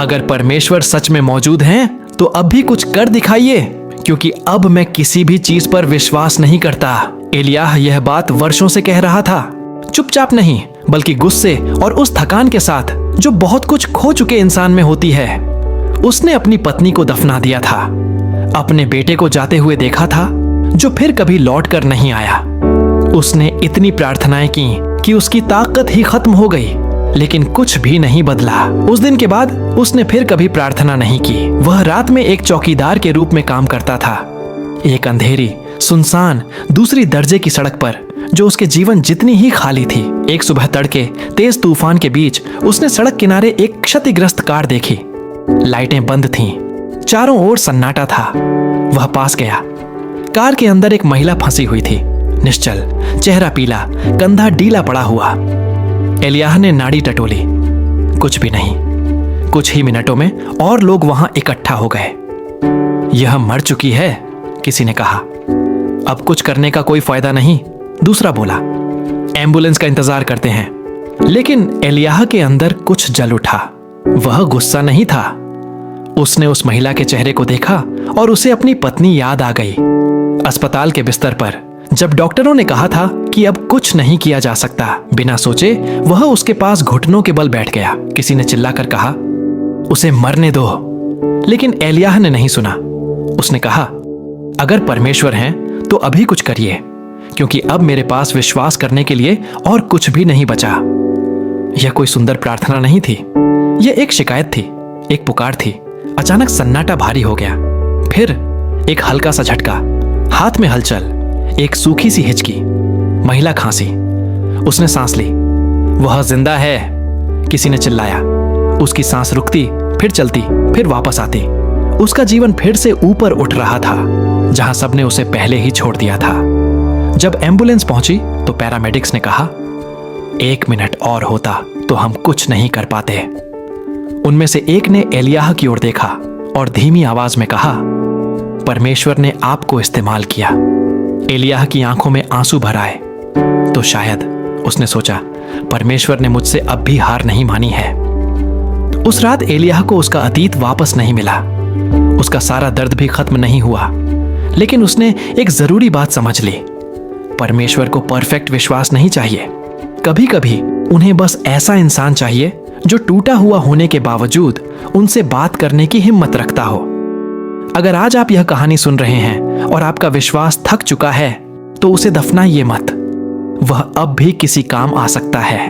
अगर परमेश्वर सच में मौजूद हैं तो अब भी कुछ कर दिखाइए, क्योंकि अब मैं किसी भी चीज पर विश्वास नहीं करता। एलियाह यह बात वर्षों से कह रहा था, चुपचाप नहीं बल्कि गुस्से और उस थकान के साथ जो बहुत कुछ खो चुके इंसान में होती है। उसने अपनी पत्नी को दफना दिया था, अपने बेटे को जाते हुए देखा था जो फिर कभी लौट कर नहीं आया। उसने इतनी प्रार्थनाएं की कि उसकी ताकत ही खत्म हो गई, लेकिन कुछ भी नहीं बदला। उस दिन के बाद उसने फिर कभी प्रार्थना नहीं की। वह रात में एक चौकीदार के रूप में काम करता था, एक अंधेरी सुनसान दूसरी दर्जे की सड़क पर जो उसके जीवन जितनी ही खाली थी। एक सुबह तड़के तेज तूफान के बीच उसने सड़क किनारे एक क्षतिग्रस्त कार देखी। लाइटें बंद थीं, चारों ओर सन्नाटा था। वह पास गया। कार के अंदर एक महिला फंसी हुई थी, निश्चल, चेहरा पीला, कंधा ढीला पड़ा हुआ। एलियाह ने नाड़ी टटोली, कुछ भी नहीं। कुछ ही मिनटों में और लोग वहां इकट्ठा हो गए। यह मर चुकी है, किसी ने कहा। अब कुछ करने का कोई फायदा नहीं, दूसरा बोला। एम्बुलेंस का इंतजार करते हैं। लेकिन एलियाह के अंदर कुछ जल उठा। वह गुस्सा नहीं था। उसने उस महिला के चेहरे को देखा और उसे अपनी पत्नी याद आ गई। अस्पताल के बिस्तर पर जब डॉक्टरों ने कहा था कि अब कुछ नहीं किया जा सकता, बिना सोचे वह उसके पास घुटनों के बल बैठ गया। किसी ने चिल्लाकर कहा, उसे मरने दो। लेकिन एलियाह ने नहीं सुना। उसने कहा, अगर परमेश्वर हैं तो अभी कुछ करिए, क्योंकि अब मेरे पास विश्वास करने के लिए और कुछ भी नहीं बचा। यह कोई सुंदर प्रार्थना नहीं थी, यह एक शिकायत थी, एक पुकार थी। अचानक सन्नाटा भारी हो गया। फिर एक हल्का सा झटका, हाथ में हलचल, एक सूखी सी हिचकी। महिला खांसी। उसने सांस ली। वह जिंदा है, किसी ने चिल्लाया। उसकी सांस रुकती, फिर चलती, फिर वापस आती। उसका जीवन फिर से ऊपर उठ रहा था, जहां सबने उसे पहले ही छोड़ दिया था। जब एम्बुलेंस पहुंची तो पैरामेडिक्स ने कहा, 1 मिनट और होता तो हम कुछ नहीं कर पाते। उनमें से एक ने एलियाह की ओर देखा और धीमी आवाज में कहा, परमेश्वर ने आपको इस्तेमाल किया। एलियाह की आंखों में आंसू भर आए। तो शायद, उसने सोचा, परमेश्वर ने मुझसे अब भी हार नहीं मानी है। उस रात एलियाह को उसका अतीत वापस नहीं मिला। उसका सारा दर्द भी खत्म नहीं हुआ। लेकिन उसने एक जरूरी बात समझ ली, परमेश्वर को परफेक्ट विश्वास नहीं चाहिए। कभी कभी उन्हें बस ऐसा इंसान चाहिए जो टूटा हुआ होने के बावजूद उनसे बात करने की हिम्मत रखता हो। अगर आज आप यह कहानी सुन रहे हैं और आपका विश्वास थक चुका है, तो उसे दफनाइए मत। वह अब भी किसी काम आ सकता है।